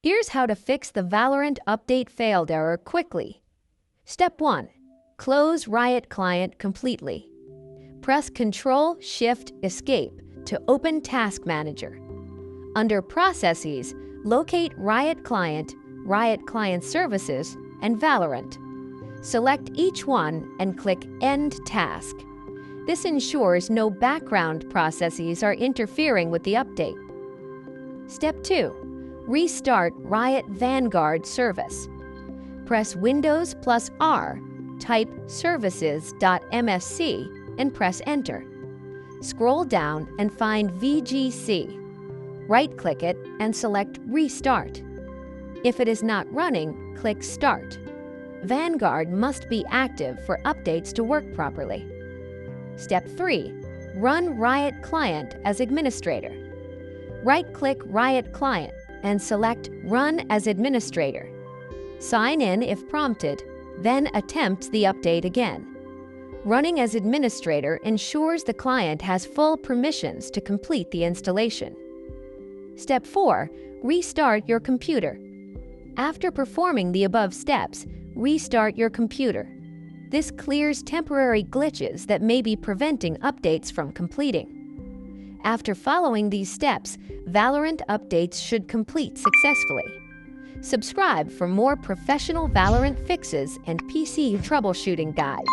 Here's how to fix the Valorant Update Failed error quickly. Step 1. Close Riot Client completely. Press Ctrl-Shift-Escape to open Task Manager. Under Processes, locate Riot Client Services, and Valorant. Select each one and click End Task. This ensures no background processes are interfering with the update. Step 2. Restart Riot Vanguard service. Press Windows plus R, type services.msc, and press Enter. Scroll down and find VGC. Right-click it and select Restart. If it is not running, click Start. Vanguard must be active for updates to work properly. Step 3. Run Riot Client as administrator. Right-click Riot Client and select Run as Administrator. Sign in if prompted, then attempt the update again. Running as administrator ensures the client has full permissions to complete the installation. Step 4. Restart your computer. After performing the above steps, restart your computer. This clears temporary glitches that may be preventing updates from completing. After following these steps, Valorant updates should complete successfully. Subscribe for more professional Valorant fixes and PC troubleshooting guides.